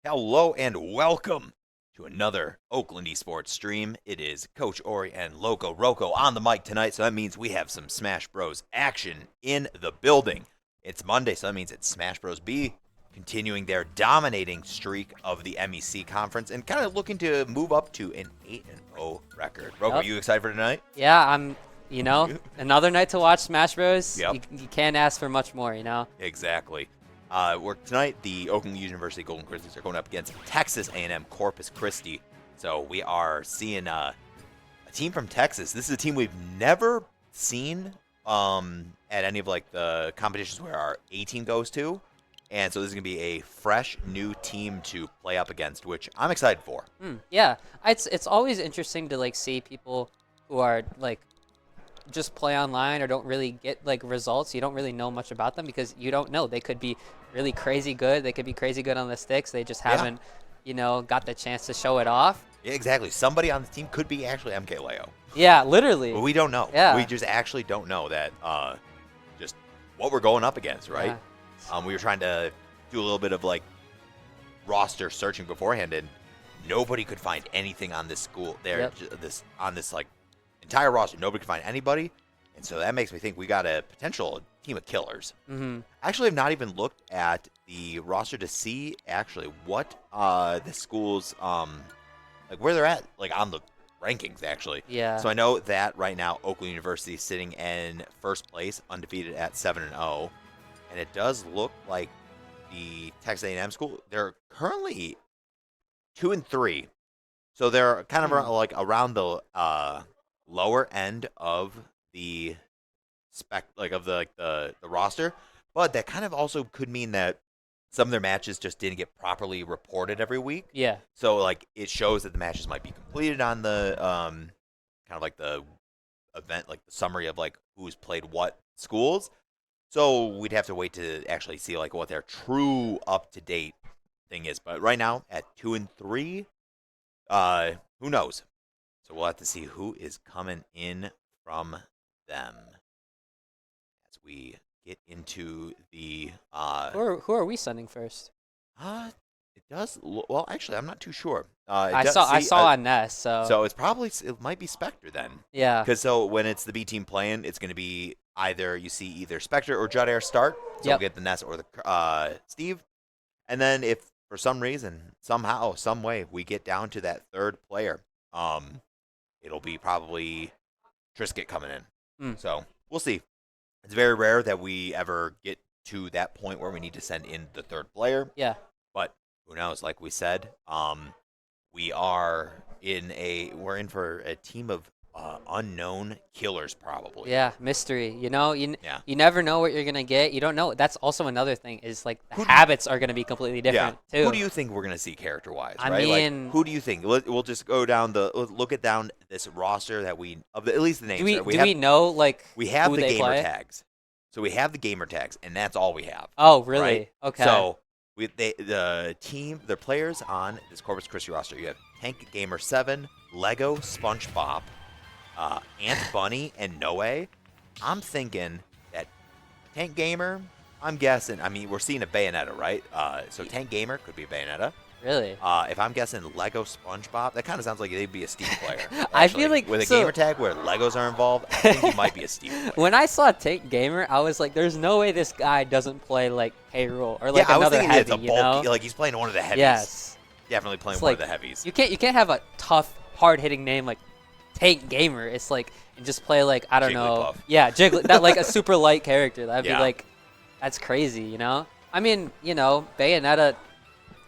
Hello and welcome to another Oakland esports stream. It is Coach Ori and Loco Roco on the mic tonight, so that means we have some Smash Bros. Action in the building. It's Monday, so that means it's Smash Bros. B continuing their dominating streak of the MEC conference and kind of looking to move up to an 8-0 record. Roco, Yep. you excited for tonight? Yeah, another night to watch Smash Bros. Yep. You can't ask for much more. Exactly. Tonight, the Oakland University Golden Grizzlies are going up against Texas A&M Corpus Christi. So we are seeing a team from Texas. This is a team we've never seen at any of like the competitions where our A team goes to, and so this is gonna be a fresh new team to play up against, which I'm excited for. Yeah, it's always interesting to like see people who are like just play online or don't really get like results. You don't really know much about them because you don't know. They could be really crazy good. They could be crazy good on the sticks. They just haven't, got the chance to show it off. Yeah, exactly. Somebody on the team could be actually MK Leo. Yeah, literally. But we don't know. Yeah. We just actually don't know that just what we're going up against, right? Yeah. We were trying to do a little bit of like roster searching beforehand, and nobody could find anything on this school there. Yep. This like entire roster, nobody could find anybody, and so that makes me think we got a potential team of killers. Mm-hmm. Actually, I've not even looked at the roster to see actually what the schools like where they're at like on the rankings actually. Yeah. So I know that right now Oakland University is sitting in first place, undefeated at 7-0, and it does look like the Texas A&M school, they're currently 2-3, so they're kind of around the lower end of the the roster, but that kind of also could mean that some of their matches just didn't get properly reported every week. Yeah. So like it shows that the matches might be completed on the kind of like the event, like the summary of like who's played what schools. So we'd have to wait to actually see like what their true up to date thing is. But right now at 2-3, who knows? So we'll have to see who is coming in from them as we get into the Who are we sending first? it does well actually I'm not too sure. I saw on Ness, So it might be Spectre then. yeah. Because so when it's the B team playing, it's going to be either Spectre or Judair start. So Yep. we'll get the Ness or the Steve. And then if for some reason, somehow, some way, we get down to that third player, it'll be probably Trisket coming in. So we'll see. It's very rare that we ever get to that point where we need to send in the third player. Yeah. But who knows? Like we said, we're in for a team of unknown killers probably. Yeah, mystery. You Yeah. you never know what you're gonna get. You don't know. That's also another thing is like the habits are gonna be completely different too. Who do you think we're gonna see character wise? I Right? mean- like, who do you think? We'll just go down look at down this roster that at least the names. Do right? we know like we have who the they gamer play? tags. So we have the gamer tags, and that's all we have. Oh, really? Right? Okay. So the players on this Corpus Christi roster, you have Tank Gamer 7, Lego SpongeBob, Ant Bunny, and Noe. I'm thinking that Tank Gamer, I'm guessing, I mean, we're seeing a Bayonetta, right? So Tank Gamer could be a Bayonetta. Really? If I'm guessing Lego SpongeBob, that kind of sounds like they'd be a Steve player. I feel like- with a so- gamer tag where Legos are involved, I think he might be a Steve player. When I saw Tank Gamer, I was like, "There's no way this guy doesn't play like payroll or like I was another thinking heavy." it's a You bulky, know? like he's playing one of the heavies. Yes. Definitely playing It's one like of the heavies. you can't have a tough, hard hitting name like Tank Gamer. It's like and just play like I don't know. Jigglypuff. Yeah, that like a super light character. That'd Yeah. be like, that's crazy. I mean, Bayonetta.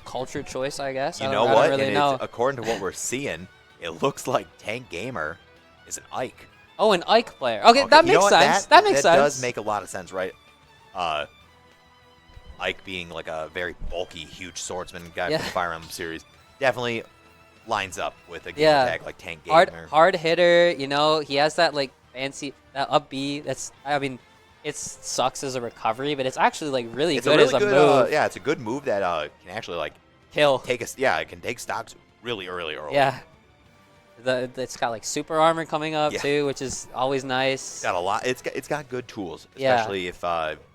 Culture choice, I guess. You I know don't what? really And know. according to what we're seeing, it looks like Tank Gamer is an Ike. Oh, an Ike player. Okay, that you know makes what? sense. That makes sense. That does make a lot of sense, right? Ike being like a very bulky, huge swordsman guy Yeah. from the Fire Emblem series definitely lines up with a gamer tag like Tank Gamer. hard hitter. He has that like fancy that up B. It sucks as a recovery, but it's actually like really It's good a really as a good, move. yeah, it's a good move that can actually like Kill. it can take stocks really early. Yeah. It's got like super armor coming up Yeah. too, which is always nice. It's got a lot. It's got good tools, Yeah. especially if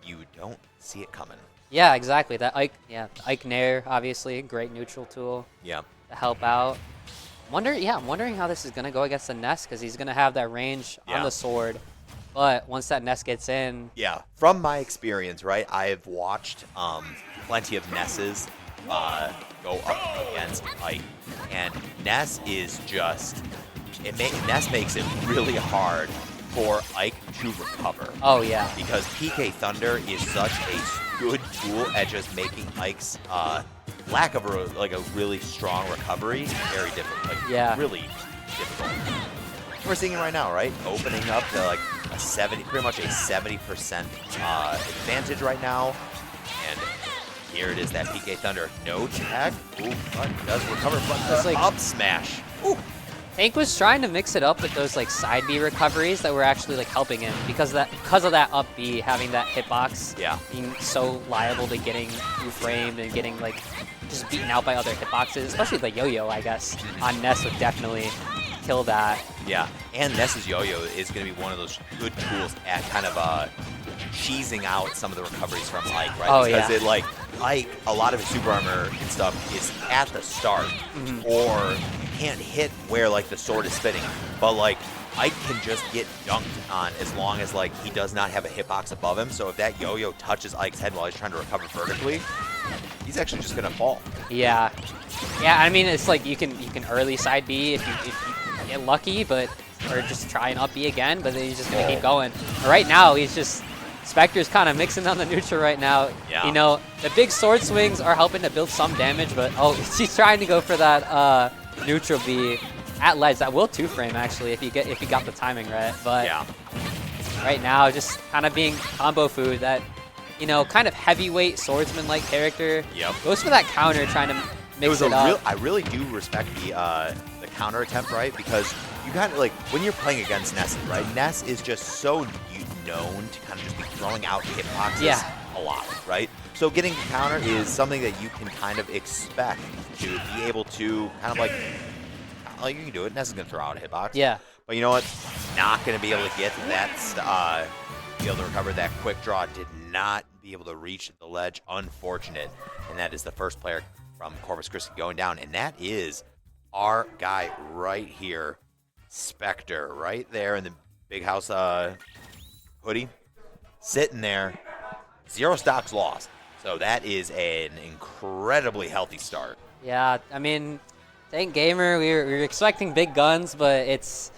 you don't see it coming. Yeah, exactly. That Ike, yeah, Ike Nair, obviously, great neutral tool Yeah. to help out. I'm wondering how this is gonna go against the Nest because he's gonna have that range on Yeah. the sword. But once that Nest gets in, Yeah, from my experience, right, I've watched plenty of Nesses go up against Ike, and Ness is just Ness makes it really hard for Ike to recover oh yeah, because PK Thunder is such a good tool at just making Ike's lack of a really strong recovery very difficult, like Yeah. really difficult. We're seeing it right now, right? Opening up to like a 70, pretty much a 70% advantage right now. And here it is, that PK Thunder. No tag. Ooh, but does recover, but It's the like- up smash. Ooh. Tank was trying to mix it up with those like side B recoveries that were actually like helping him because of that up B having that hitbox. Yeah. Being so liable to getting framed and getting like just beaten out by other hitboxes, especially the yo-yo, I guess. On Ness would definitely kill that. Yeah, and Ness's yo-yo is going to be one of those good tools at kind of cheesing out some of the recoveries from Ike, right? Oh, because yeah. it like Ike, a lot of his super armor and stuff is at the start, or you can't hit where like the sword is spinning, but like Ike can just get dunked on as long as like he does not have a hitbox above him. So if that yo-yo touches Ike's head while he's trying to recover vertically, he's actually just going to fall. Yeah. Yeah, I mean it's like you can early side B if you get lucky, but or just try and up B again, but then he's just gonna keep going. But right now he's just Spectre's kind of mixing on the neutral right now. Yeah. You know, the big sword swings are helping to build some damage, but oh, he's trying to go for that neutral B at ledge. That will 2-frame actually if you got the timing right. But Yeah. right now just kind of being combo food. That, you know, kind of heavyweight swordsman-like character. Yep. Goes for that counter, trying to mix it up. I really do respect the counter attempt, right? Because you kind of like when you're playing against Ness, right? Ness is just so known to kind of just be throwing out hitboxes a lot, right? So getting a counter is something that you can kind of expect to be able to kind of like you can do it. Ness is gonna throw out a hitbox. Yeah. But you know what? Not gonna be able to get that. Be able to recover that quick draw. Did not be able to reach the ledge. Unfortunate. And that is the first player from Corpus Christi going down, and that is our guy right here, Spectre, right there in the big house hoodie, sitting there, 0 stocks lost. So that is an incredibly healthy start. Yeah, I mean, Tank Gamer, we were expecting big guns, but it's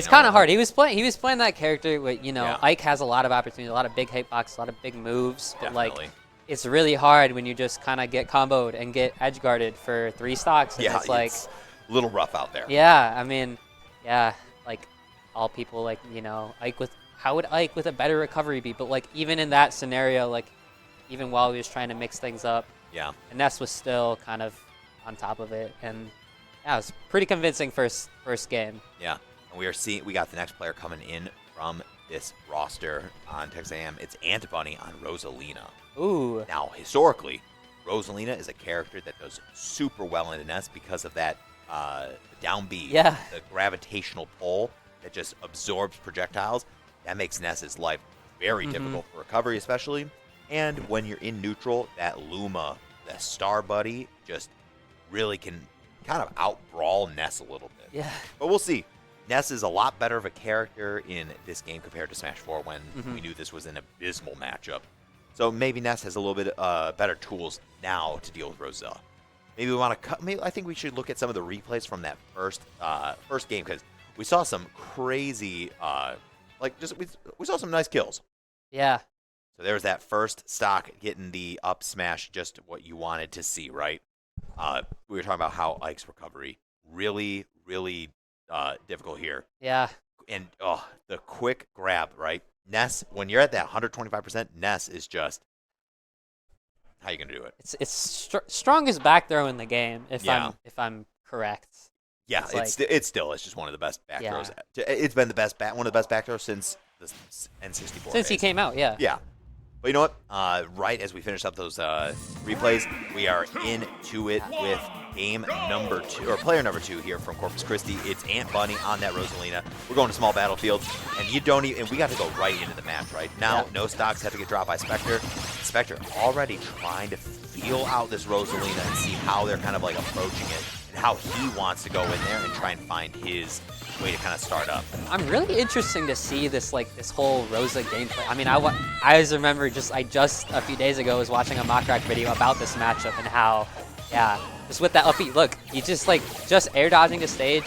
kind of hard. He was playing that character with, you know, Yeah. Ike has a lot of opportunity, a lot of big hitbox, a lot of big moves, but Definitely. like it's really hard when you just kind of get comboed and get edge guarded for 3 stocks. And Yeah, it's like, it's a little rough out there. yeah, I mean, yeah, like all people like, you know, how would Ike with a better recovery be? But like even in that scenario, like even while he was trying to mix things up, Yeah. and Ness was still kind of on top of it, and yeah, it was pretty convincing first game. Yeah, and we got the next player coming in from this roster on Texas A&M. It's Ant Bunny on Rosalina. Ooh, Now, historically, Rosalina is a character that does super well in Ness because of that down B, Yeah. the gravitational pull that just absorbs projectiles. That makes Ness's life very difficult for recovery, especially. And when you're in neutral, that Luma, the Star Buddy, just really can kind of out-brawl Ness a little bit. yeah, But we'll see. Ness is a lot better of a character in this game compared to Smash 4 when we knew this was an abysmal matchup. So maybe Ness has a little bit better tools now to deal with Rosella. Maybe we want to cut. Maybe I think we should look at some of the replays from that first game because we saw some crazy, we saw some nice kills. yeah, So there was that first stock getting the up smash, just what you wanted to see, right? We were talking about how Ike's recovery really, really difficult here. yeah, And the quick grab, right? Ness, when you're at that 125%, Ness is just how you gonna do it? it's strongest back throw in the game if Yeah. I'm correct. Yeah, It's it's just one of the best back Yeah. throws. It's been one of the best back throws since the N64. Since he days. came out, yeah. Yeah. But you know what? Right as we finish up those replays, we are into it with game number 2, or player number 2 here from Corpus Christi. It's Ant Bunny on that Rosalina. We're going to small battlefield, and we got to go right into the match, right? Now, Yeah. no stocks have to get dropped by Spectre. Spectre already trying to feel out this Rosalina and see how they're kind of like approaching it and how he wants to go in there and try and find his way to kind of start up. I'm really interesting to see this this whole Rosa gameplay. I mean, I just remember I just a few days ago was watching a mock rack video about this matchup and how, yeah, just with that up B, look, he just air dodging the stage,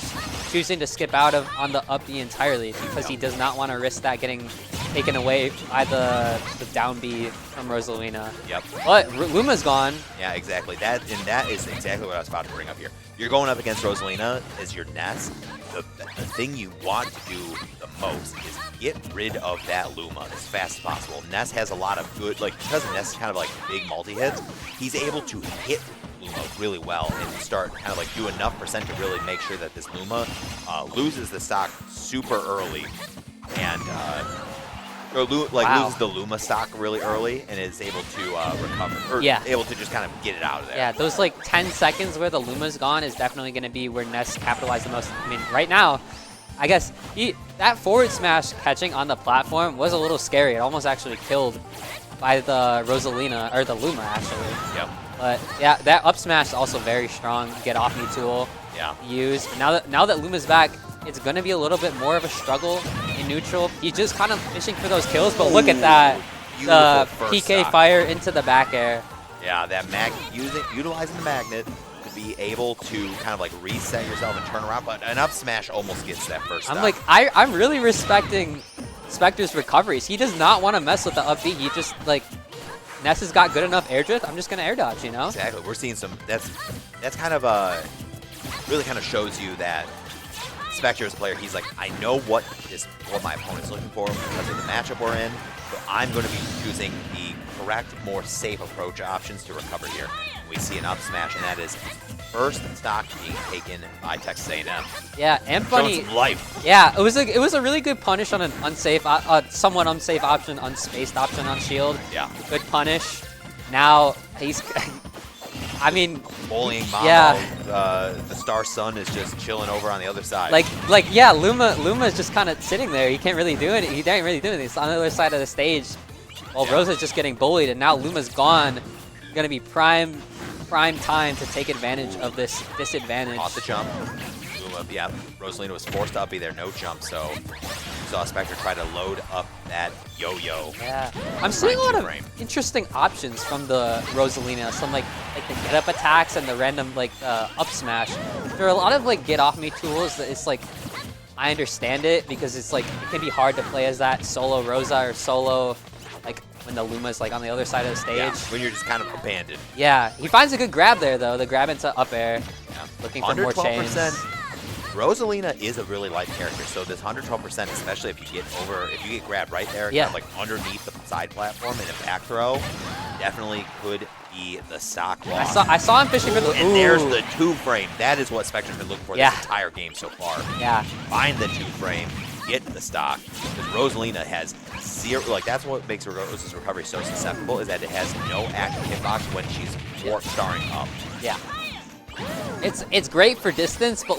choosing to skip out on the up B entirely because he does not want to risk that getting taken away by the down B from Rosalina. Yep. But Luma's gone. Yeah, exactly. That is exactly what I was about to bring up here. You're going up against Rosalina as your Ness. The thing you want to do the most is get rid of that Luma as fast as possible. Ness has a lot of good, because Ness is kind of like big multi-hits, he's able to hit Luma really well and start kind of do enough percent to really make sure that this Luma loses the stock super early and loses the Luma stock really early and is able to recover, or able to just kind of get it out of there. Yeah, those 10 seconds where the Luma's gone is definitely going to be where Ness capitalized the most. I mean, right now, I guess that forward smash catching on the platform was a little scary. It almost actually killed by the Rosalina, or the Luma actually. Yep. But yeah, that up smash is also very strong. Get off me tool. Yeah. Use. Now that Luma's back, it's going to be a little bit more of a struggle in neutral. He's just kind of fishing for those kills, but look at that. The PK stock fire into the back air. Yeah, that utilizing the magnet to be able to kind of reset yourself and turn around, but an up smash almost gets that first stock. I'm really respecting Spectre's recoveries. He does not want to mess with the up B. He just Ness has got good enough air drift. I'm just going to air dodge, you know? Exactly. We're seeing that's kind of really kind of shows you that Spectre as a player, he's I know what my opponent's looking for because of the matchup we're in, so I'm going to be choosing the correct, more safe approach options to recover here. We see an up smash, and that is first stock being taken by Texas A&M. Yeah, and funny. Showing some life. Yeah, it was a really good punish on an unsafe, somewhat unsafe option, unspaced option on shield. Yeah. Good punish. Now he's. I mean, bullying Mamo. Yeah. The Star Sun is just chilling over on the other side. Yeah, Luma is just kind of sitting there. He can't really do it. He can't really do anything. It's on the other side of the stage. While Rosa's just getting bullied, and now Luma's gone. Gonna be prime time to take advantage of this disadvantage. Off the jump. Luma, yeah, Rosalina was forced to up B there, no jump, so you saw Spectre try to load up that yo-yo. Yeah, I'm seeing a lot of interesting options from the Rosalina. Some like the get up attacks and the random up smash. There are a lot of get off me tools that it's I understand it because it's it can be hard to play as that solo Rosa or solo when the Luma's on the other side of the stage. Yeah, when you're just kind of abandoned. Yeah, he finds a good grab there though. The grab into up air. Yeah. Looking for more chains. Rosalina is a really light character, so this 112%, especially if you get grabbed right there, kind of underneath the side platform in a back throw, definitely could be the stock loss. I saw him fishing for the. And there's the 2-frame. That is what Spectre's been looking for this entire game so far. Yeah. Find the 2-frame, get the stock. Because Rosalina has zero. That's what makes Rosa's recovery so susceptible, is that it has no active hitbox when she's warp starring up. Yeah. It's great for distance, but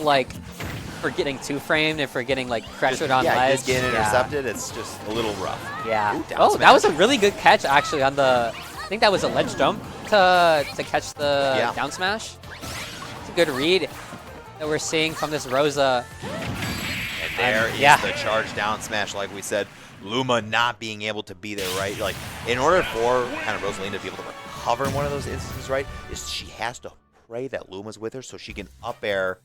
for getting 2-framed and for getting pressured on ledge. Just getting intercepted, it's just a little rough. Yeah. Ooh, that was a really good catch actually on the. I think that was a ledge jump to catch the down smash. It's a good read that we're seeing from this Rosa. And there is the charge down smash, like we said. Luma not being able to be there, right? In order for kind of Rosalina to be able to recover in one of those instances, right, is she has to pray that Luma's with her so she can up air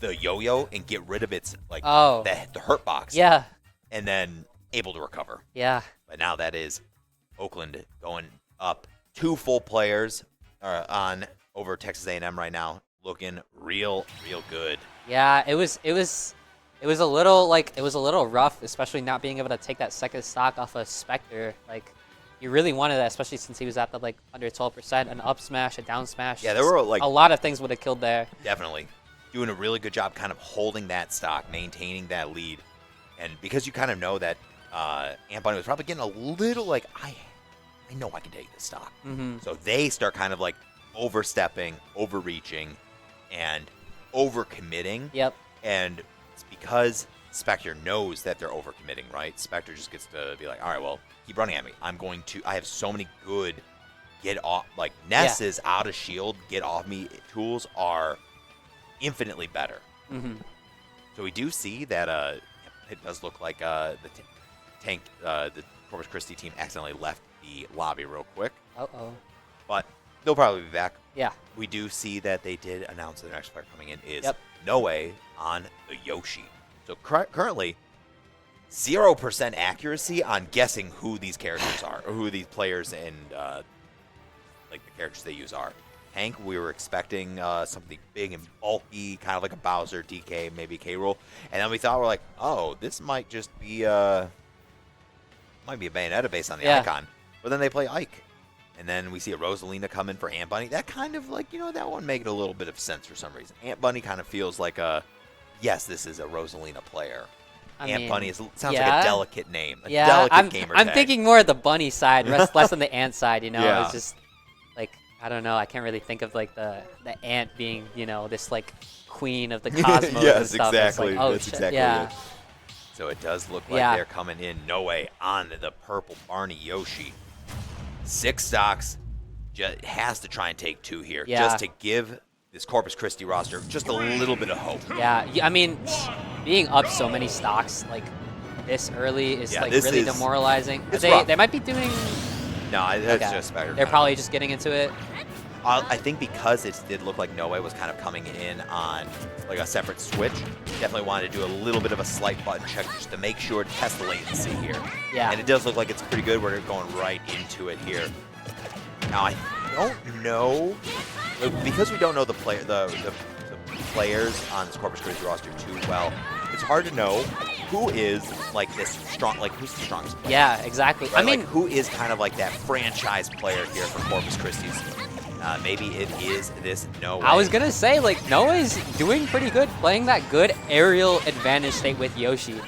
the yo-yo and get rid of its the hurt box. Yeah. And then able to recover. Yeah. But now that is Oakland going up 2 full players on over Texas A&M right now, looking real good. Yeah, it was a little rough, especially not being able to take that second stock off of Spectre. You really wanted that, especially since he was at the under 12%, an up smash, a down smash. Yeah, there were a lot of things would have killed there. Definitely. Doing a really good job kind of holding that stock, maintaining that lead. And because you kind of know that Ant Bunny was probably getting a little I know I can take this stock. Mm-hmm. So they start kind of overstepping, overreaching, and overcommitting. Yep. And it's because Spectre knows that they're overcommitting, right? Spectre just gets to be all right, well, keep running at me. I have so many good get off, like Ness's out of shield, get off me tools are infinitely better. Mm-hmm. So we do see that it does look like the Corpus Christi team accidentally left the lobby real quick. Uh-oh. But they'll probably be back. Yeah. We do see that they did announce that the next player coming in is Yep. Noe on the Yoshi. So currently, 0% accuracy on guessing who these characters are, or who these players and like the characters they use are. Hank, we were expecting something big and bulky, kind of like a Bowser, DK, maybe K. Rool, and then we thought we're like, oh, this might just be might be a Bayonetta based on the icon. But then they play Ike, and then we see a Rosalina come in for Ant Bunny. That kind of like, that one make it a little bit of sense for some reason. Ant Bunny kind of feels like yes, this is a Rosalina player. Ant Bunny sounds like a delicate name, a delicate gamer I'm tag. thinking more of the bunny side, less on the ant side. Yeah. It's just like, I don't know. I can't really think of like the ant being, this like queen of the cosmos. Yes, and stuff. exactly. It's like, oh, That's shit. exactly Yeah. it. So it does look like they're coming in Noe on the purple Barney Yoshi. 6 stocks, just has to try and take 2 here, just to give this Corpus Christi roster just a little bit of hope. Yeah, I mean, being up so many stocks like this early is like this really is demoralizing. rough. They might be doing. No, that's just better. They're probably just getting into it. I think because it did look like Noe was kind of coming in on like a separate switch, definitely wanted to do a little bit of a slight button check just to make sure to test the latency here. Yeah. And it does look like it's pretty good. We're going right into it here. Now I don't know, because we don't know the players on this Corpus Christi roster too well. It's hard to know who is like this strong, like who's the strongest player. Yeah, exactly. Right? I mean, like, who is kind of like that franchise player here for Corpus Christi's? Maybe it is this Noe. I was gonna say, like, Noah's doing pretty good, playing that good aerial advantage state with Yoshi.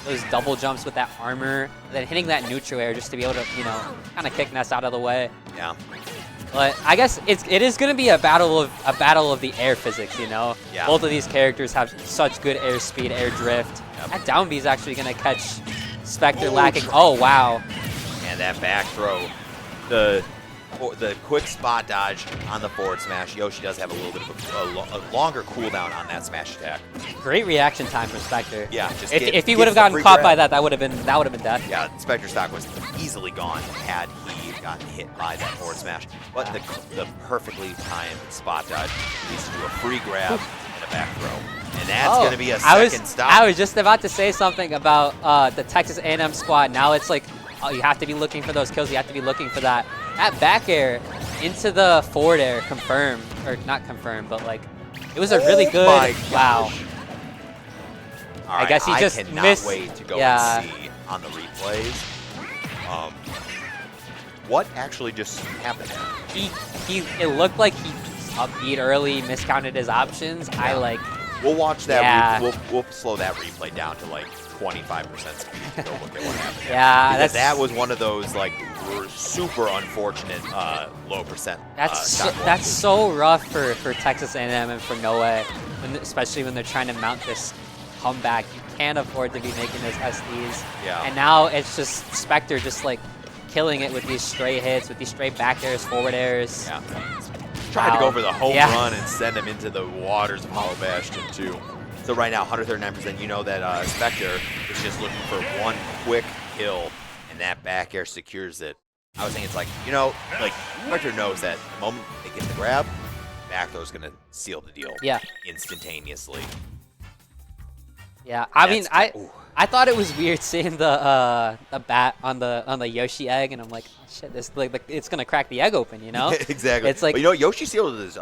Those double jumps with that armor, and then hitting that neutral air just to be able to, kind of kick Ness out of the way. Yeah. But I guess it is gonna be a battle of the air physics, Yeah. Both of these characters have such good air speed, air drift. Yep. That down B is actually gonna catch Spectre lacking. Oh wow. And that back throw, the quick spot dodge on the forward smash. Yoshi does have a little bit of a longer cooldown on that smash attack. Great reaction time from Spectre. Yeah, just if he would have gotten caught by that, that would have been death. Yeah, Spectre stock was easily gone had he gotten hit by that forward smash. But the perfectly timed spot dodge leads to a free grab and a back throw. And that's going to be a second stop. I was just about to say something about the Texas A&M squad. Now it's like, you have to be looking for those kills. You have to be looking for that. That back air into the forward air confirmed, or not confirmed, but like, it was a really good, wow. All right, I guess he just cannot missed. wait to go and see on the replays what actually just happened there. It looked like he upbeat early, miscounted his options. Yeah. We'll watch that. We'll slow that replay down to like 25% speed to go look at what happened. Yeah, because that was one of those like super unfortunate low percent. That's so rough for Texas A&M and for Noe, especially when they're trying to mount this comeback. You can't afford to be making those SDs. Yeah. And now it's just Spectre just like killing it with these stray hits, with these straight back airs, forward airs. Yeah. Trying to go for the home run and send him into the waters of Hollow Bastion too. So right now, 139%, you know that Spectre is just looking for one quick kill, and that back air secures it. I was thinking it's like, Spectre knows that the moment they get the grab, back throw's going to seal the deal instantaneously. Yeah, I thought it was weird seeing the bat on the Yoshi egg, and I'm like, oh, shit, this it's gonna crack the egg open, Exactly. It's like, but Yoshi shield is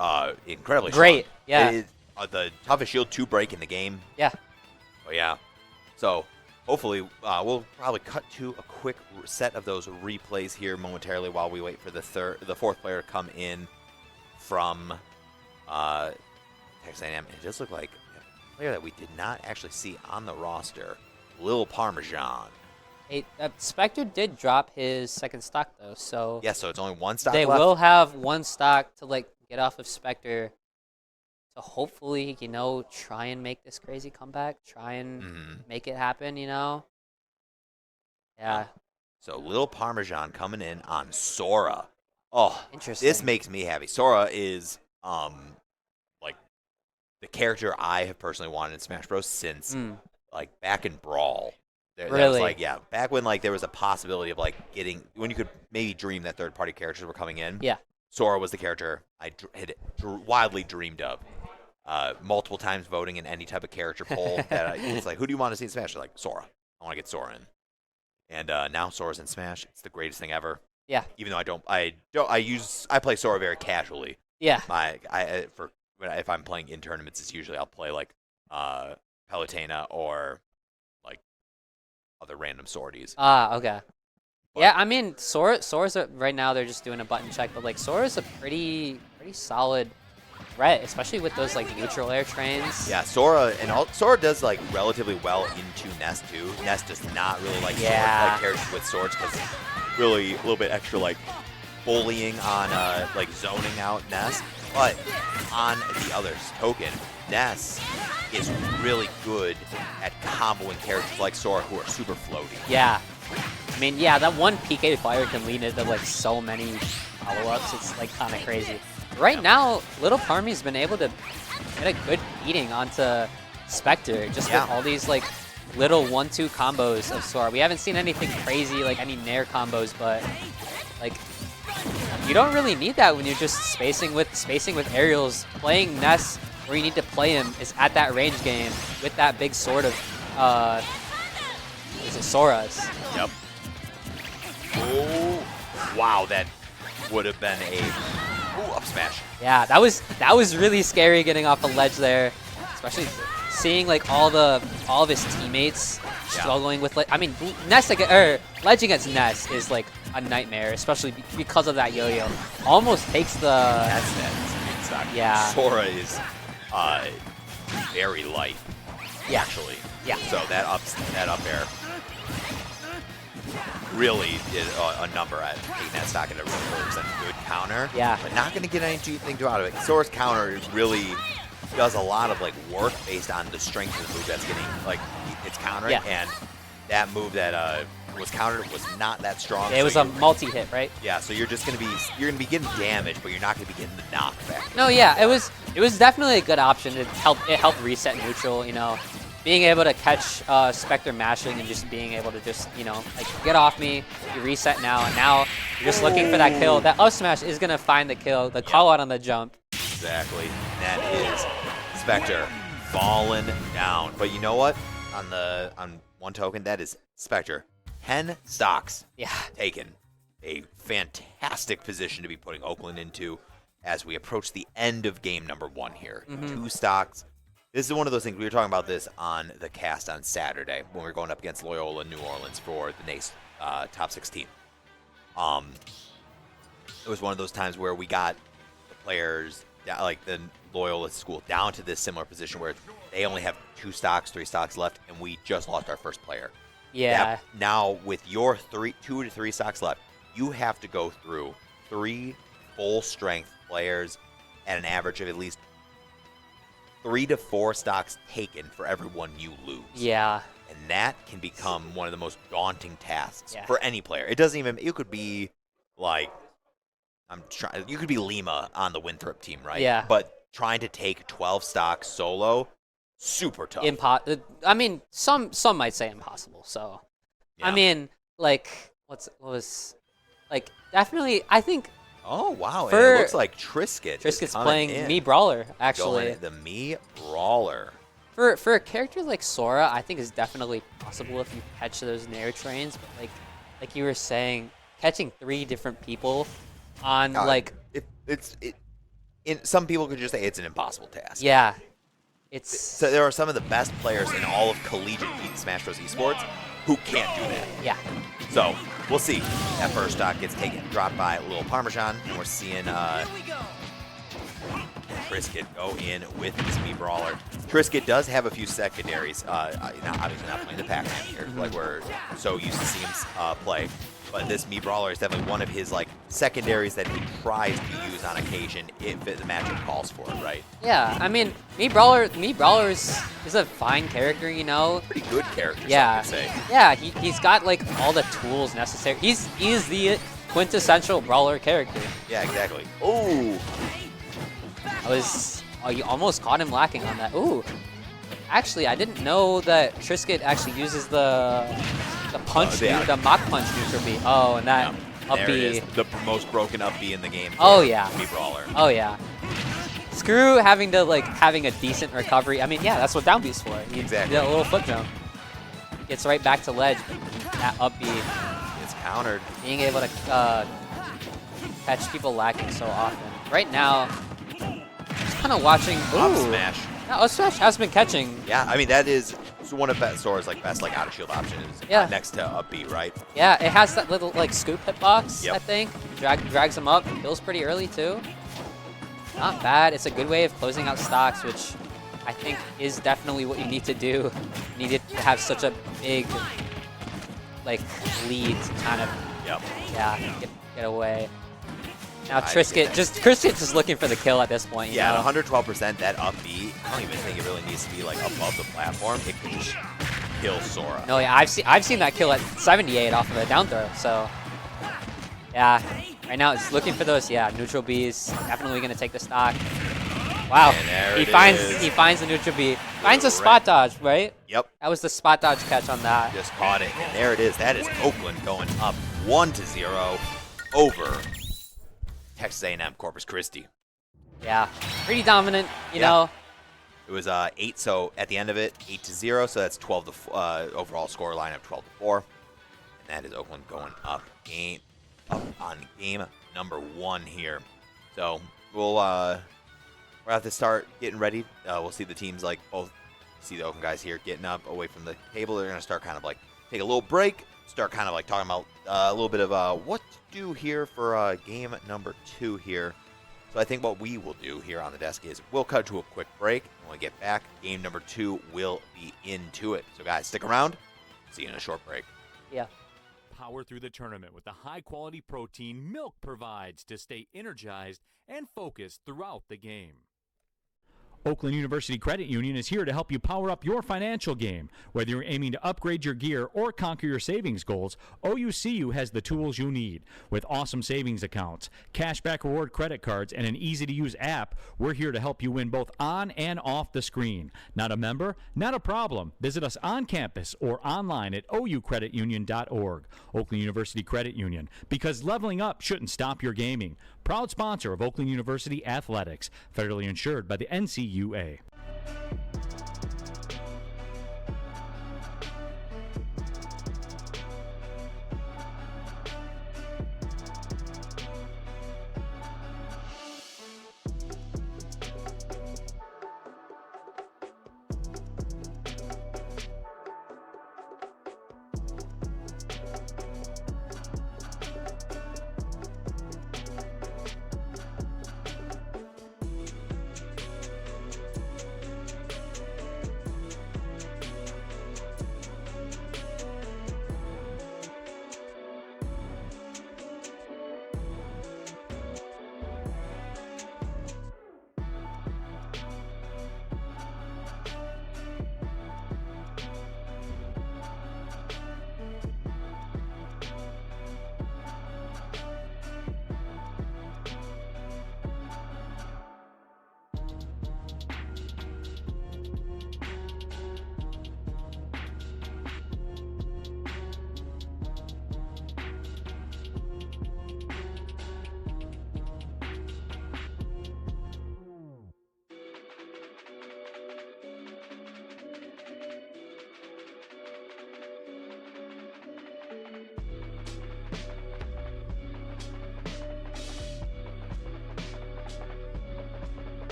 incredibly great. strong. Yeah. It is the toughest shield to break in the game. Yeah. Oh yeah. So hopefully we'll probably cut to a quick set of those replays here momentarily while we wait for the fourth player to come in from Texas A&M. It does look like a player that we did not actually see on the roster, Lil Parmesan. Hey, Spectre did drop his second stock though, so yeah, so it's only one stock they left. will have one stock to get off of Spectre. So hopefully, try and make this crazy comeback. Try and make it happen, Yeah. So Lil Parmesan coming in on Sora. Oh, Interesting. this makes me happy. Sora is like the character I have personally wanted in Smash Bros. Since like back in Brawl. That was Really? like, yeah, back when like there was a possibility of like getting when you could maybe dream that third-party characters were coming in. Yeah. Sora was the character I had wildly dreamed of. Multiple times voting in any type of character poll that it's like, who do you want to see in Smash? They're like, Sora. I want to get Sora in. And now Sora's in Smash. It's the greatest thing ever. Yeah. Even though I play Sora very casually. Yeah. If I'm playing in tournaments, it's usually I'll play like Palutena or like other random sorties. Okay. But, Yeah, I mean, Sora's right now they're just doing a button check, but like Sora's a pretty solid threat, especially with those like neutral air trains. Yeah, Sora does like relatively well into Ness too. Ness does not really like characters with swords because really a little bit extra like bullying on like zoning out Ness. But on the other token, Ness is really good at comboing characters like Sora who are super floaty. Yeah. I mean, yeah, that one PK fire can lead into like so many follow-ups. It's like kind of crazy. Right now, Little Parmy's been able to get a good beating onto Spectre just with all these like little 1-2 combos of Sora. We haven't seen anything crazy, like any Nair combos, but like you don't really need that when you're just spacing with aerials. Playing Ness where you need to play him is at that range game with that big sword of is it Sora's? Yep. Oh, wow, that would have been a up smash. Yeah, that was really scary getting off a ledge there, especially seeing like all of his teammates struggling with like. I mean, ledge against Ness is like a nightmare, especially because of that yo-yo. Almost takes the. That's that. Yeah. Sora is very light. Yeah. Actually. Yeah. So that up air really did a number at taking that stock into really represent a good counter. Yeah. But not going to get anything out of it. Sora's counter really does a lot of like work based on the strength of the move that's getting like it's countering. Yeah. And that move that was countered was not that strong. Yeah, it was a multi-hit, right? Yeah, so you're gonna be getting damage, but you're not gonna be getting the knockback. No, yeah, it was definitely a good option. It helped reset neutral, you know. Being able to catch Spectre mashing and just being able to just, you know, like get off me, you reset now, and now you're just looking for that kill. That up smash is gonna find the kill, the call out on the jump. Exactly. And that is Spectre falling down. But you know what? On one token, that is Spectre. 10 stocks taken. A fantastic position to be putting Oakland into as we approach the end of game number 1 here. 2 stocks. This is one of those things, we were talking about this on the cast on Saturday when we were going up against Loyola New Orleans for the NACE top 16. It was one of those times where we got the players, like the Loyola school, down to this similar position where they only have 2 stocks, 3 stocks left, and we just lost our first player. Yeah. Now, with your 2 to 3 stocks left, you have to go through 3 full-strength players at an average of at least 3 to 4 stocks taken for every one you lose. Yeah. And that can become one of the most daunting tasks for any player. It doesn't even, you could be like, you could be Lima on the Winthrop team, right? Yeah. But trying to take 12 stocks solo, super tough. I mean, some might say impossible. So, I mean, like, definitely, I think. Oh, wow. And it looks like Trisket's playing in. Mii Brawler, actually. The Mii Brawler. For a character like Sora, I think is definitely possible if you catch those Nair trains. But like you were saying, catching 3 different people on some people could just say it's an impossible task. Yeah. So there are some of the best players in all of collegiate Smash Bros. Esports who can't do that. Yeah. So we'll see. That first stock gets dropped by Little Parmesan, and we're seeing Trisket go in with his Mii Brawler. Trisket does have a few secondaries. Obviously not playing the Pac-Man here, like we're so used to seeing him play. But this Mii Brawler is definitely one of his like secondaries that he tries to use on occasion if the matchup calls for it, right? Yeah, I mean, Mii Brawler is a fine character, you know. Pretty good character, yeah. some could say. Yeah, he's got like all the tools necessary. He's the quintessential brawler character. Yeah, exactly. Oh, Oh, you almost caught him lacking on that. Ooh. Actually, I didn't know that Trisket actually uses the punch, the mock punch neutral B. Oh, and that up there B. it is. The most broken up B in the game. Oh yeah. B brawler. Oh yeah. Screw having a decent recovery. I mean, yeah, that's what down B's for. You Exactly. do a little foot jump. Gets right back to ledge. But that up B. It's countered. Being able to catch people lacking so often. Right now, just kind of watching. Up Ooh. smash. Yeah, up smash has been catching. Yeah, I mean that is one of Sora's best out of shield options. Yeah. Next to up B, right? Yeah, it has that little scoop hitbox. Yep. I think drags him up. Kills pretty early too. Not bad. It's a good way of closing out stocks, which I think is definitely what you need to do. You need to have such a big lead to kind of get away. Now Trisket just looking for the kill at this point. Yeah, know? at 112%, that up B, I don't even think it really needs to be above the platform. It can just kill Sora. No, yeah, I've seen that kill at 78 off of a down throw. So yeah, right now it's looking for those neutral Bs. Definitely gonna take the stock. Wow, he finds the neutral B, finds a spot dodge, right? Yep. That was the spot dodge catch on that. Just caught it, and there it is. That is Oakland going up 1-0 over Texas A&M Corpus Christi. Yeah, pretty dominant, you know. It was 8, so at the end of it, 8-0, so that's 12 overall score line of 12-4, and that is Oakland going up on game number 1 here. So we'll have to start getting ready. We'll see the teams both see the Oakland guys here getting up away from the table. They're gonna start kind of take a little break, start kind of talking about a little bit of what to do here for game number 2 here. So I think what we will do here on the desk is we'll cut to a quick break. When we get back, game number 2 will be into it. So guys, stick around. See you in a short break. Yeah. Power through the tournament with the high-quality protein milk provides to stay energized and focused throughout the game. Oakland University Credit Union is here to help you power up your financial game. Whether you're aiming to upgrade your gear or conquer your savings goals, OUCU has the tools you need. With awesome savings accounts, cashback reward credit cards, and an easy-to-use app, we're here to help you win both on and off the screen. Not a member? Not a problem. Visit us on campus or online at oucreditunion.org. Oakland University Credit Union, because leveling up shouldn't stop your gaming. Proud sponsor of Oakland University Athletics, federally insured by the NCUA.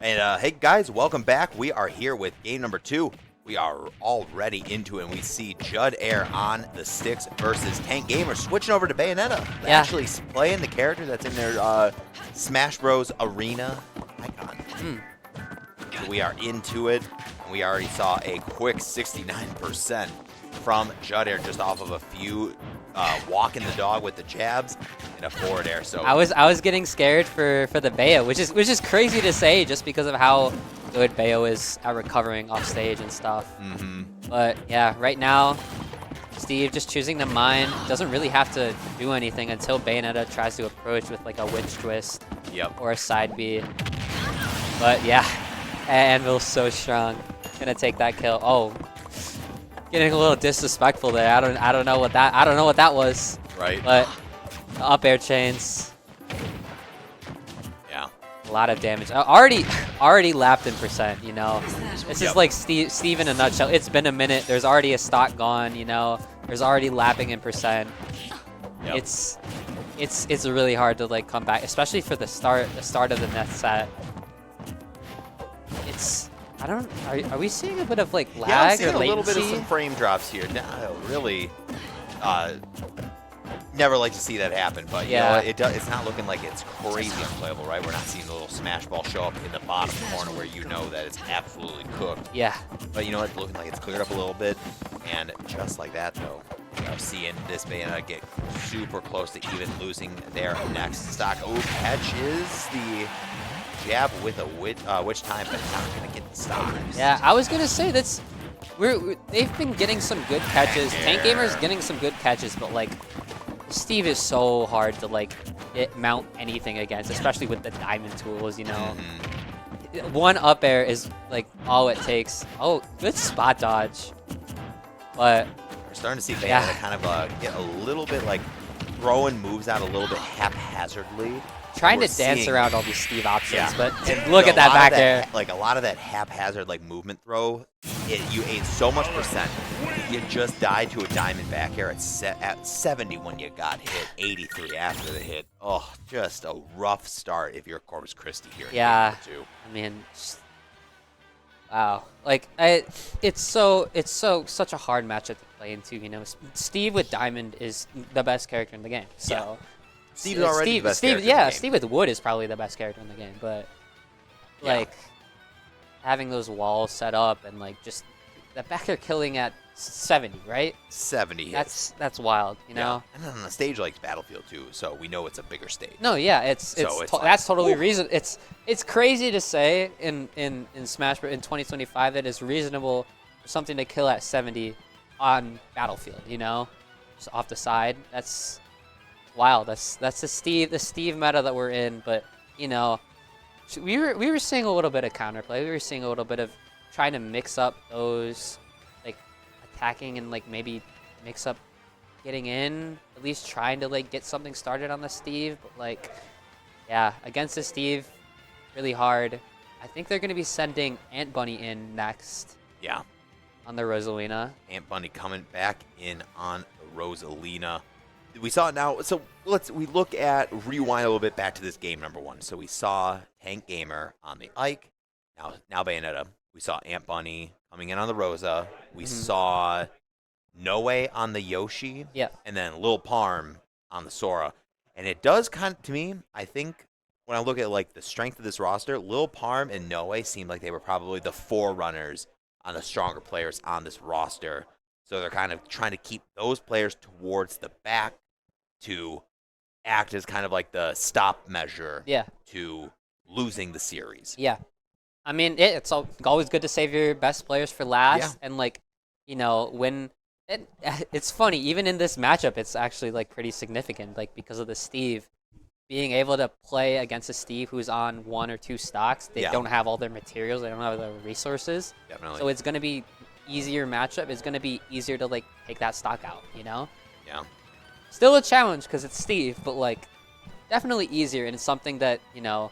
And hey guys, welcome back. We are here with game number 2. We are already into it, and we see Judd Air on the sticks versus Tank Gamer switching over to Bayonetta. Yeah. Actually playing the character that's in their Smash Bros. Arena icon. So we are into it, and we already saw a quick 69% from Judd Air just off of a few walking the dog with the jabs and a forward air. So I was getting scared for the Bayo, which is crazy to say just because of how good Bayo is at recovering off stage and stuff. But yeah, right now, Steve just choosing to mine, doesn't really have to do anything until Bayonetta tries to approach with like a witch twist or a side B. But yeah, Anvil's so strong. Gonna take that kill. Oh, getting a little disrespectful there. I don't know what that was. Right. But the up air chains. Yeah. A lot of damage. Already lapped in percent, you know. This is like Steve in a nutshell. It's been a minute. There's already a stock gone, you know. There's already lapping in percent. Yep. It's really hard to like come back, especially for the start of the next set. Are we seeing a bit of like lag Yeah, I'm or seeing a latency? little bit of some frame drops here. No, really, never like to see that happen, but you know, it's not looking like it's crazy unplayable, right? We're not seeing the little smash ball show up in the bottom corner where you know that it's absolutely cooked. Yeah. But you know what? It's looking like it's cleared up a little bit, and just like that, though, we are seeing this Bayonetta get super close to even losing their next stock. Oh, catches the jab with a witch time, but not going to get the stock. Yeah, I was gonna say they've been getting some good catches. Tank Gamer's getting some good catches, but like Steve is so hard to like mount anything against, especially with the diamond tools, you know. One up air is like all it takes. Oh, good spot dodge. But we're starting to see Bayonetta kind of get a little bit like throwing moves out a little bit haphazardly. Trying to dance around all these Steve options, but and look at that back there. Like a lot of that haphazard like movement throw, you ate so much percent. You just died to a diamond back air at 70 when you got hit, 83 after the hit. Oh, just a rough start if you're Corpus Christi here. Yeah, I mean, wow. Like it's such a hard matchup to play into. You know, Steve with diamond is the best character in the game. So. Yeah. Steve's already the best character in the game. Steve with wood is probably the best character in the game, but like having those walls set up and like just that back air killing at 70, right? 70 hits. That's wild, you know. And then on a stage like Battlefield 2, so we know it's a bigger stage. No, yeah, that's totally reason. It's crazy to say in Smash Bros. In 2025 that it's reasonable for something to kill at 70 on Battlefield, you know, just off the side. That's wild. That's the Steve meta that we're in, but you know, we were seeing a little bit of counterplay. We were seeing a little bit of trying to mix up those like attacking and like maybe mix up getting in, at least trying to like get something started on the Steve, but like yeah, against the Steve, really hard. I think they're gonna be sending Ant Bunny in next. Yeah. On the Rosalina. Ant Bunny coming back in on the Rosalina. We saw it now, so we look at, rewind a little bit back to this game number 1. So we saw Tank Gamer on the Ike, now Bayonetta. We saw Ant Bunny coming in on the Rosa. We saw Noe on the Yoshi, and then Lil Parm on the Sora. And it does kind of, to me, I think, when I look at like the strength of this roster, Lil Parm and Noe seemed like they were probably the forerunners on the stronger players on this roster. So they're kind of trying to keep those players towards the back to act as kind of like the stop measure to losing the series. Yeah. I mean, it's always good to save your best players for last. And, like, you know, when it's funny, even in this matchup, it's actually, like, pretty significant, like, because of the Steve. Being able to play against a Steve who's on 1 or 2 stocks, they don't have all their materials, they don't have their resources. Definitely. So it's going to be easier matchup. It's going to be easier to, like, take that stock out, you know? Yeah. Still a challenge because it's Steve, but, like, definitely easier. And it's something that, you know,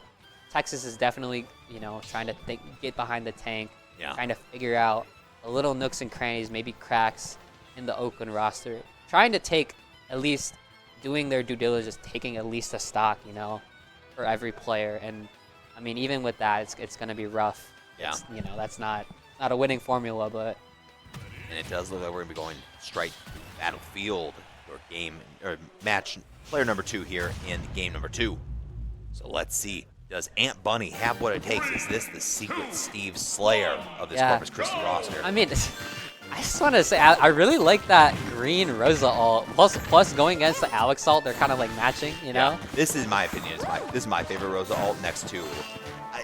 Texas is definitely, you know, trying to get behind the tank, trying to figure out the little nooks and crannies, maybe cracks in the Oakland roster, trying to take at least, doing their due diligence, taking at least a stock, you know, for every player. And, I I mean, even with that, it's going to be rough. Yeah. That's not a winning formula, but And it does look like we're going to be going straight to Battlefield or match player number 2 here in game number 2. So let's see. Does Ant Bunny have what it takes? Is this the secret Steve Slayer of this Corpus Christi roster? I mean, I just want to say, I really like that green Rosa ult. Plus going against the Alex ult, they're kind of like matching, you know? Yeah, this is my opinion. This is my favorite Rosa ult next to.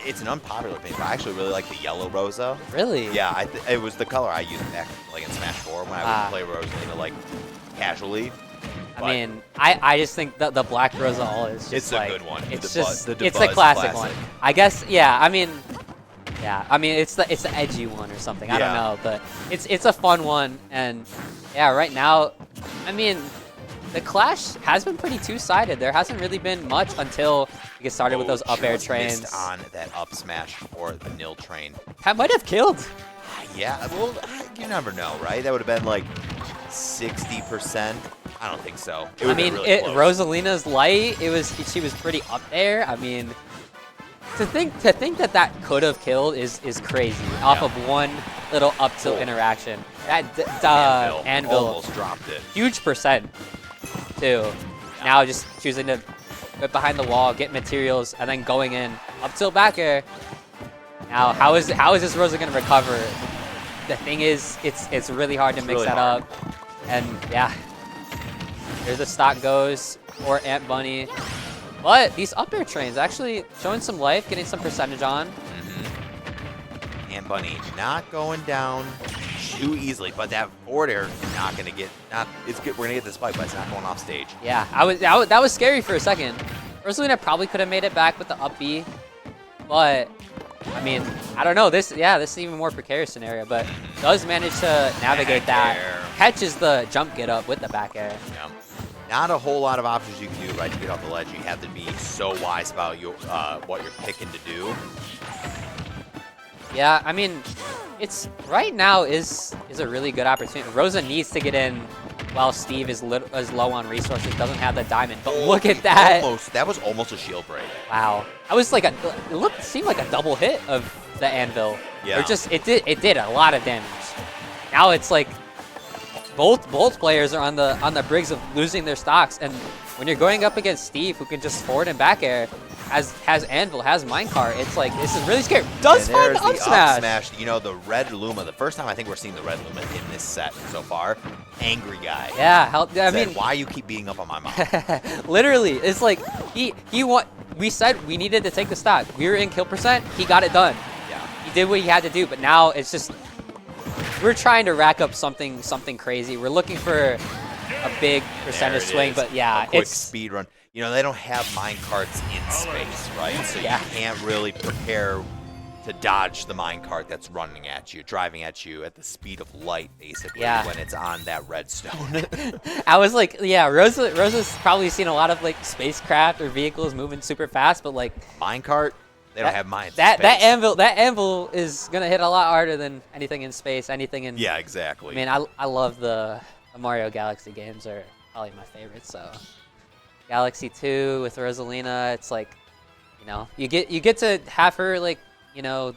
It's an unpopular opinion, but I actually really like the yellow Rosa. Really? Yeah, it was the color I used back like in Smash 4 when I would play Rosalina like casually. I mean, I just think that the black Rosa ult is just it's like, a good one. It's the it's a classic one. I guess, yeah. I mean, it's the edgy one or something. I don't know, but it's a fun one, and yeah, right now, I mean, the clash has been pretty two-sided. There hasn't really been much until we get started with those up air trains. Missed on that up smash for the nil train. That might have killed. Yeah, well, you never know, right? That would have been like 60%. I don't think so. I mean, really Rosalina's light. She was pretty up there. I mean, to think that could have killed is crazy. Off of one little up tilt interaction. That Anvil almost dropped it. Huge percent too. Now just choosing to get behind the wall, get materials, and then going in up tilt back air. Now how is this Rosa gonna recover? The thing is, it's really hard to mix that up. And yeah. There's the stock goes for Ant Bunny. But these up air trains actually showing some life, getting some percentage on. Ant Bunny not going down too easily, but that forward air not going to get, it's good. We're going to get the spike, but it's not going off stage. Yeah, that was scary for a second. Rosalina probably could have made it back with the up B, but I mean, I don't know. This is even more precarious scenario, but does manage to navigate that. Catches the jump get up with the back air. Yeah. Not a whole lot of options you can do right to get off the ledge. You have to be so wise about what you're picking to do. Yeah, I mean, it's right now is a really good opportunity. Rosa needs to get in while Steve is low on resources, doesn't have the diamond. But look at that! That was almost a shield break. Wow, that was like it seemed like a double hit of the anvil. Yeah. Or just it did a lot of damage. Now it's like both players are on the briggs of losing their stocks, and when you're going up against Steve, who can just forward and back air, has Anvil, has minecart, it's like, this is really scary. Does find the up smash. You know, the red Luma, the first time I think we're seeing the red Luma in this set so far. Angry guy. Yeah, I mean, why you keep beating up on my mom? Literally, it's like we said we needed to take the stock. We were in kill percent. He got it done. Yeah. He did what he had to do, but now it's just we're trying to rack up something crazy. We're looking for a big percentage swing, but yeah, a quick speed run. You know, they don't have minecarts in space, right? So you can't really prepare to dodge the minecart that's running at you, driving at you at the speed of light, basically, when it's on that redstone. I was like, yeah, Rosa's probably seen a lot of like spacecraft or vehicles moving super fast, but like minecart, they don't have mines. That anvil is gonna hit a lot harder than anything in space, anything in. Yeah, exactly. I mean, I love the Mario Galaxy games are probably my favorite. So, Galaxy 2 with Rosalina, it's like, you know, you get to have her like, you know,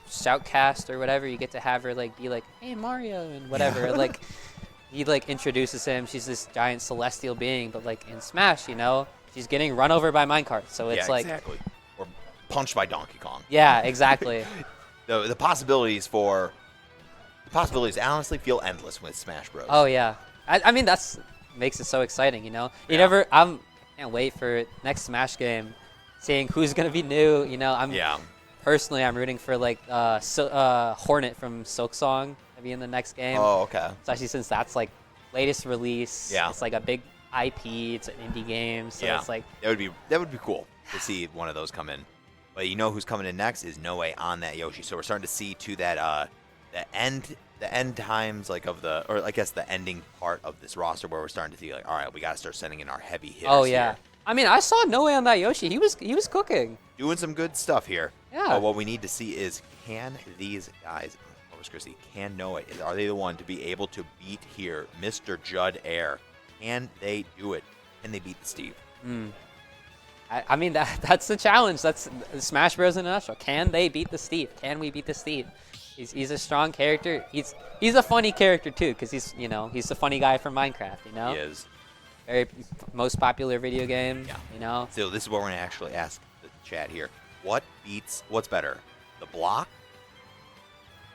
shoutcast or whatever. You get to have her like be like, hey Mario and whatever. Like, he like introduces him. She's this giant celestial being, but like in Smash, you know, she's getting run over by minecart. So it's like exactly. Or punched by Donkey Kong. Yeah, exactly. the possibilities honestly feel endless with Smash Bros. Oh yeah, I mean that's makes it so exciting, you know. You can't wait for next Smash game, seeing who's gonna be new. You know, personally I'm rooting for like Hornet from Silk Song to be in the next game. Oh okay. Especially since that's like latest release. Yeah. It's like a big IP. It's an indie game, so it's like that would be cool to see one of those come in. But you know who's coming in next is Noe on that Yoshi. So we're starting to see to that the end times like of or I guess the ending part of this roster where we're starting to see like, all right, we gotta start sending in our heavy hitters. Oh yeah. Here. I mean, I saw Noe on that Yoshi. He was cooking. Doing some good stuff here. Yeah. But what we need to see is, can these guys, Corpus Christi, can Noe, are they the one to be able to beat here Mr. Judd Air? Can they do it? Can they beat the Steve? I mean, that's the challenge. That's Smash Bros. In a nutshell. Can they beat the Steve? Can we beat the Steve? He's a strong character. He's a funny character too, because he's he's a funny guy from Minecraft. He is. Very most popular video game. Yeah. So this is what we're gonna actually ask the chat here. What's better, the block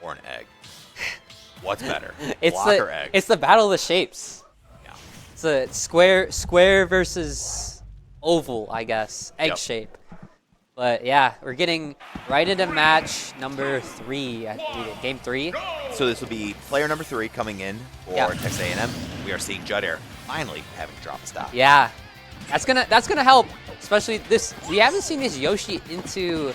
or an egg? What's better, block or egg? It's the battle of the shapes. Yeah. It's a square versus oval, I guess. Egg shape. But yeah, we're getting right into match number 3. Game 3. So this will be player number 3 coming in for Texas A&M. We are seeing Judd Air finally having to drop a stop. Yeah, that's gonna help. Especially this, we haven't seen this Yoshi into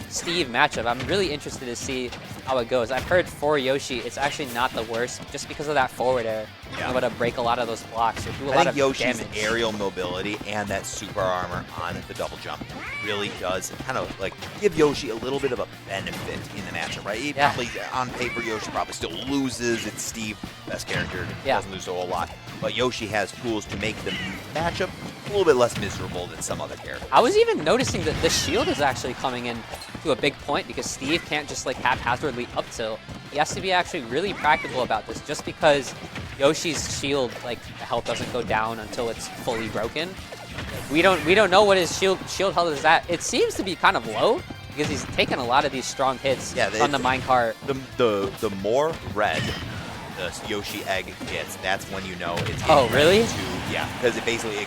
Steve matchup. I'm really interested to see how it goes. I've heard for Yoshi, it's actually not the worst, just because of that forward air. Yeah. Able to break a lot of those blocks. So do a I lot think of Yoshi's damage. aerial mobility and that super armor on the double jump really does kind of like give Yoshi a little bit of a benefit in the matchup, right? He probably, on paper, Yoshi probably still loses. It's Steve, best character, doesn't lose a whole lot. But Yoshi has tools to make the matchup a little bit less miserable than some other characters. I was even noticing that the shield is actually coming in to a big point, because Steve can't just like haphazardly up tilt. He has to be actually really practical about this, just because Yoshi's shield, like, the health doesn't go down until it's fully broken. We don't know what his shield health is at. It seems to be kind of low, because he's taken a lot of these strong hits on the minecart. The more red the Yoshi egg gets, that's when you know it's really? Yeah, because it basically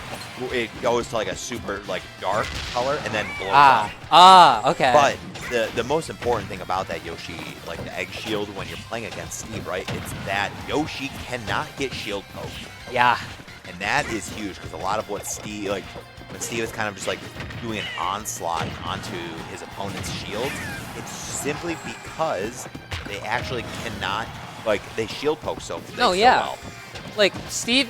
it goes to like a super like dark color and then blows up. Okay. But the most important thing about that Yoshi, like the egg shield when you're playing against Steve, right? It's that Yoshi cannot get shield poked. Yeah. And that is huge, because a lot of what Steve, like when Steve is kind of just like doing an onslaught onto his opponent's shield, it's simply because they actually cannot, like, they shield poke so well. Like Steve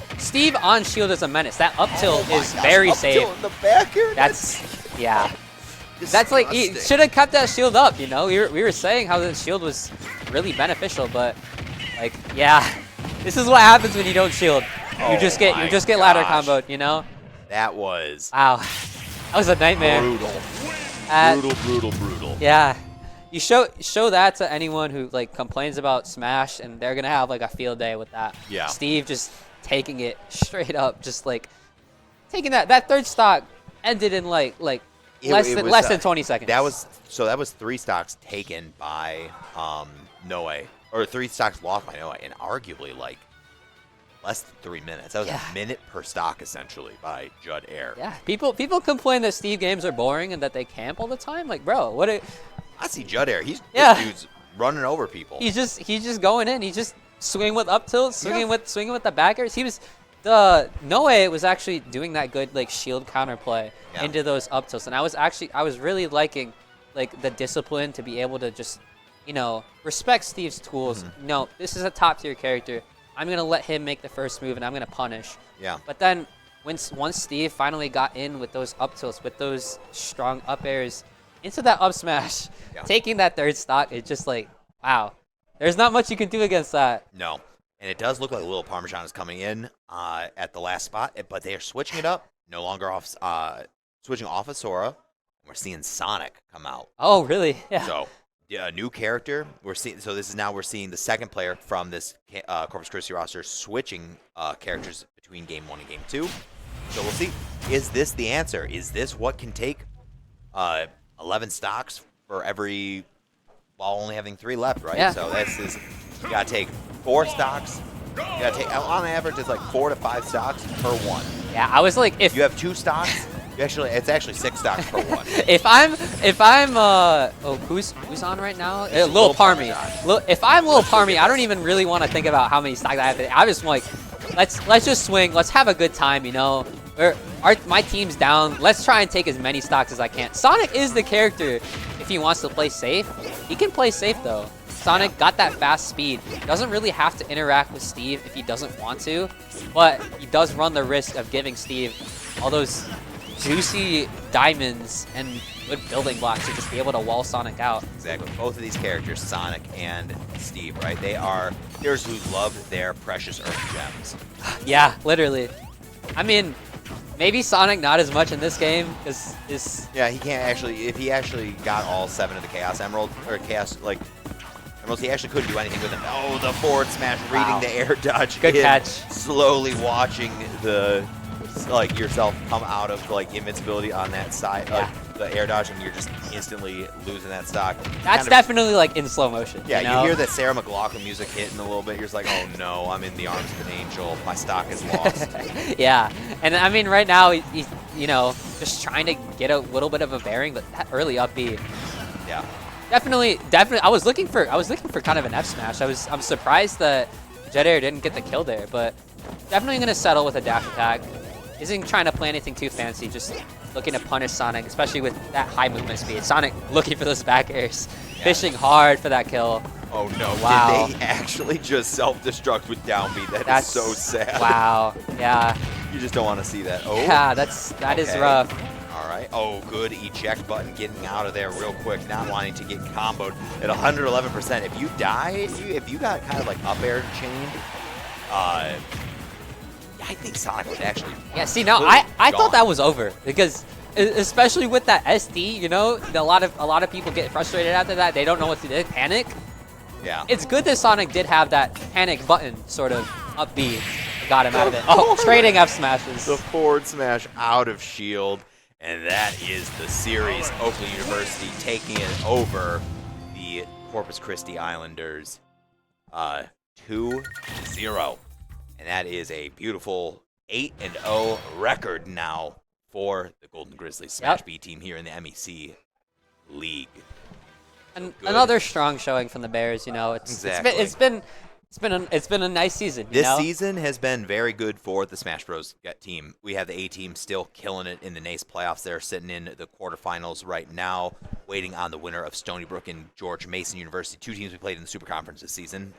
on shield is a menace. That up tilt is gosh, very up safe. tilt in the back here? That's disgusting. That's like, he should have kept that shield up, you know? We were saying how the shield was really beneficial, but like, this is what happens when you don't shield. You just get ladder comboed, you know? That was wow. That was a nightmare. Brutal. Yeah. You show that to anyone who like complains about Smash, and they're gonna have like a field day with that. Yeah. Steve just taking it straight up, just like taking that third stock ended in like less than 20 seconds. That was 3 stocks taken by Noe, or 3 stocks lost by Noe, and arguably like less than 3 minutes. That was a minute per stock essentially by Judd Air. Yeah. People complain that Steve games are boring and that they camp all the time. Like, bro, I see Judd Air. This dude's running over people. He's just going in. He's just swinging with up tilt, swinging with the backers. Noe was actually doing that good like shield counterplay into those up tilts, and I was really liking like the discipline to be able to just respect Steve's tools. No, this is a top tier character. I'm gonna let him make the first move, and I'm gonna punish. Yeah. But then once Steve finally got in with those up tilts, with those strong up airs into that up smash, taking that third stock, it's just like, wow. There's not much you can do against that. No. And it does look like Little Parmesan is coming in at the last spot, but they are switching it up. No longer switching off of Sora. We're seeing Sonic come out. Oh, really? Yeah. So, a new character. We're seeing the second player from this Corpus Christi roster switching characters between Game 1 and Game 2. So we'll see. Is this the answer? Is this what can take 11 stocks for every, while only having 3 left, right? Yeah. So you gotta take 4 stocks. You gotta take, on average, it's like 4 to 5 stocks per one. Yeah, I was like, if you have 2 stocks, it's actually 6 stocks per one. if I'm who's on right now? Lil Parmy. If I'm Lil Parmy, I don't even really want to think about how many stocks I have to. I just like, let's just swing. Let's have a good time, you know. My team's down. Let's try and take as many stocks as I can. Sonic is the character. If he wants to play safe, he can play safe though. Sonic got that fast speed. Doesn't really have to interact with Steve if he doesn't want to, but he does run the risk of giving Steve all those juicy diamonds and good building blocks to just be able to wall Sonic out. Exactly. Both of these characters, Sonic and Steve, right? They are players who love their precious earth gems. Yeah, literally. I mean, Maybe Sonic not as much in this game because his Yeah, he can't actually. If he actually got all 7 of the Chaos Emeralds or Chaos Emeralds, he actually couldn't do anything with them. Oh, the forward smash, Wow. reading the air dodge. Good in, catch. Slowly watching the yourself come out of invincibility on that side, the air dodge, and you're just instantly losing that stock. That's definitely like in slow motion. Yeah, you know? hear the Sarah McLachlan music hitting a little bit. You're just like, oh no, I'm in the arms of an angel. My stock is lost. Yeah, and I mean right now he's just trying to get a little bit of a bearing, but that early up B, Yeah. definitely. I was looking for kind of an F smash. I'm surprised that Jet Air didn't get the kill there, but definitely gonna settle with a dash attack. Isn't trying to play anything too fancy, just looking to punish Sonic, especially with that high movement speed. Sonic looking for those back airs, fishing hard for that kill. Oh no, Wow. did they actually just self-destruct with down B? That's so sad. Wow, yeah. You just don't want to see that. Oh. Yeah, that is Okay. rough. All right. Oh, good eject button, getting out of there real quick, not wanting to get comboed at 111%. If you die, if you got kind of like up air chained, I think Sonic would actually. Yeah, see, now completely I thought gone. that was over because especially with that SD, you know, a lot of people get frustrated after that. They don't know what to do, panic. Yeah. It's good that Sonic did have that panic button sort of up B, got him out of it. Oh, trading F smashes. The forward smash out of shield, and that is the series. Oakland University taking it over the Corpus Christi Islanders 2-0. And that is a beautiful 8-0 record now for the Golden Grizzlies Smash B team here in the MEC League. And good. another strong showing from the Bears. You know, Exactly. it's been a nice season. You This know? season has been very good for the Smash Bros. Team. We have the A team still killing it in the NACE playoffs. They're sitting in the quarterfinals right now, waiting on the winner of Stony Brook and George Mason University. 2 teams we played in the Super Conference this season.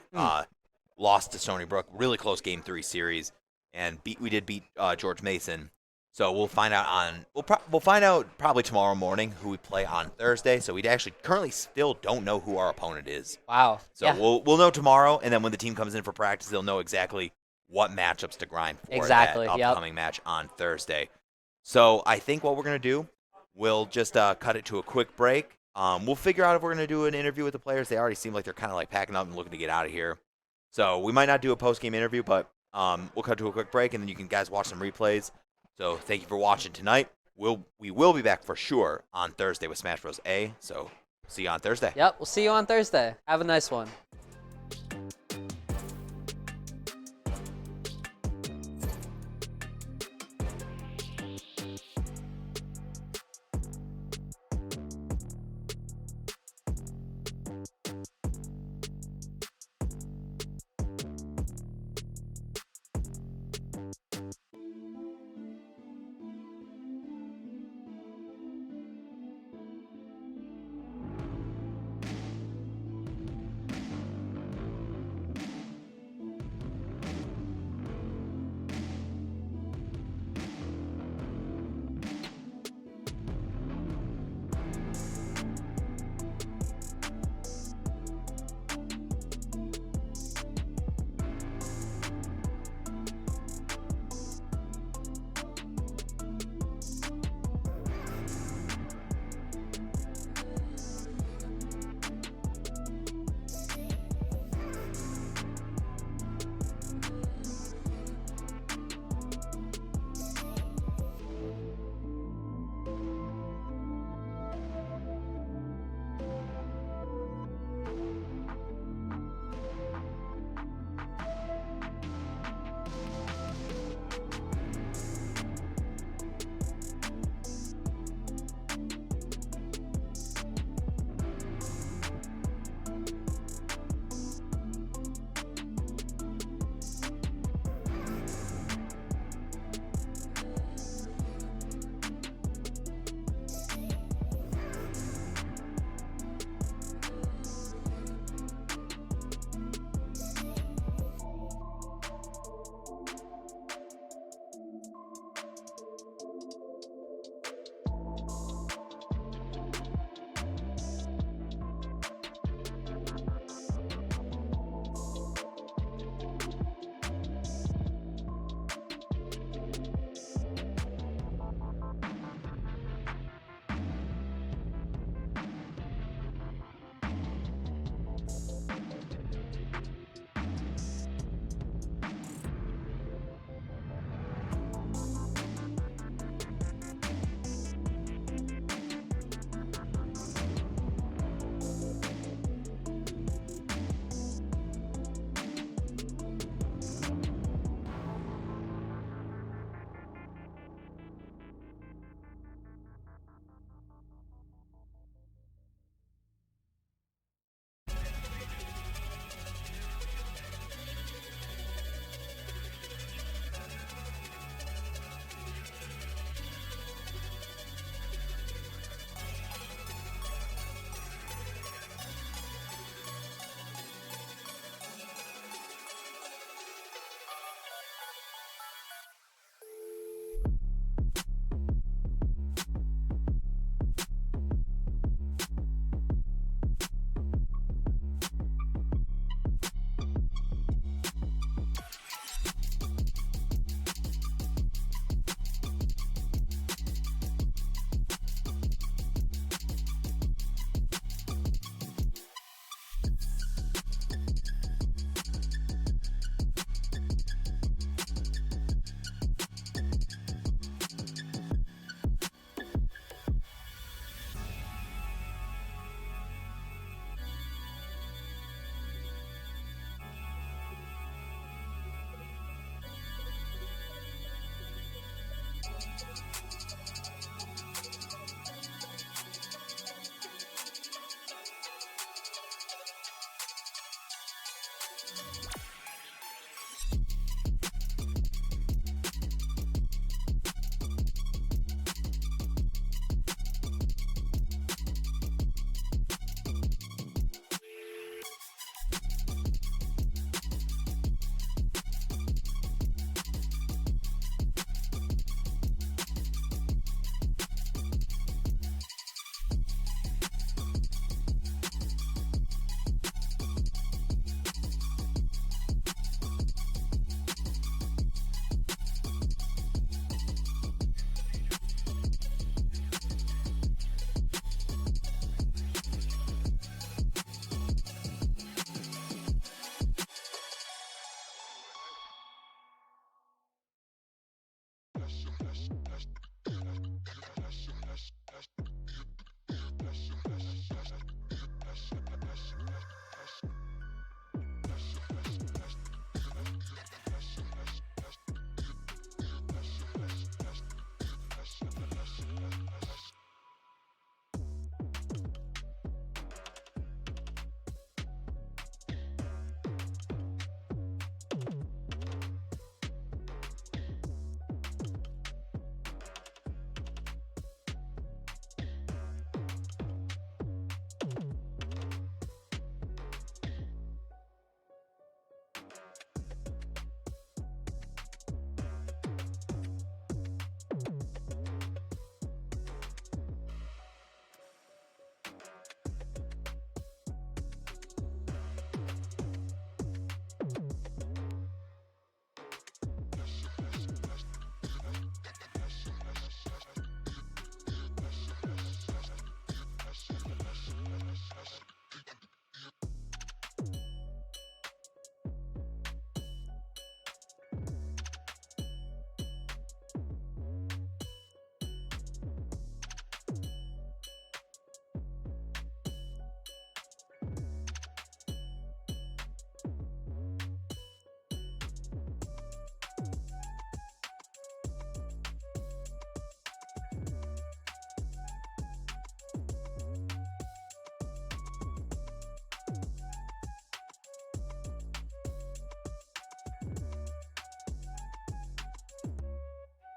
Lost to Stony Brook, really close Game 3 series, and we did beat George Mason. So we'll find out we'll find out probably tomorrow morning who we play on Thursday. So we actually currently still don't know who our opponent is. Wow. So yeah. we'll know tomorrow, and then when the team comes in for practice, they'll know exactly what matchups to grind for Exactly, that yep. upcoming match on Thursday. So I think what we're gonna do, we'll just cut it to a quick break. We'll figure out if we're gonna do an interview with the players. They already seem like they're kind of like packing up and looking to get out of here. So we might not do a post-game interview, but we'll cut to a quick break, and then you can guys watch some replays. So thank you for watching tonight. We will be back for sure on Thursday with Smash Bros. A. So see you on Thursday. Yep. We'll see you on Thursday. Have a nice one. Bye.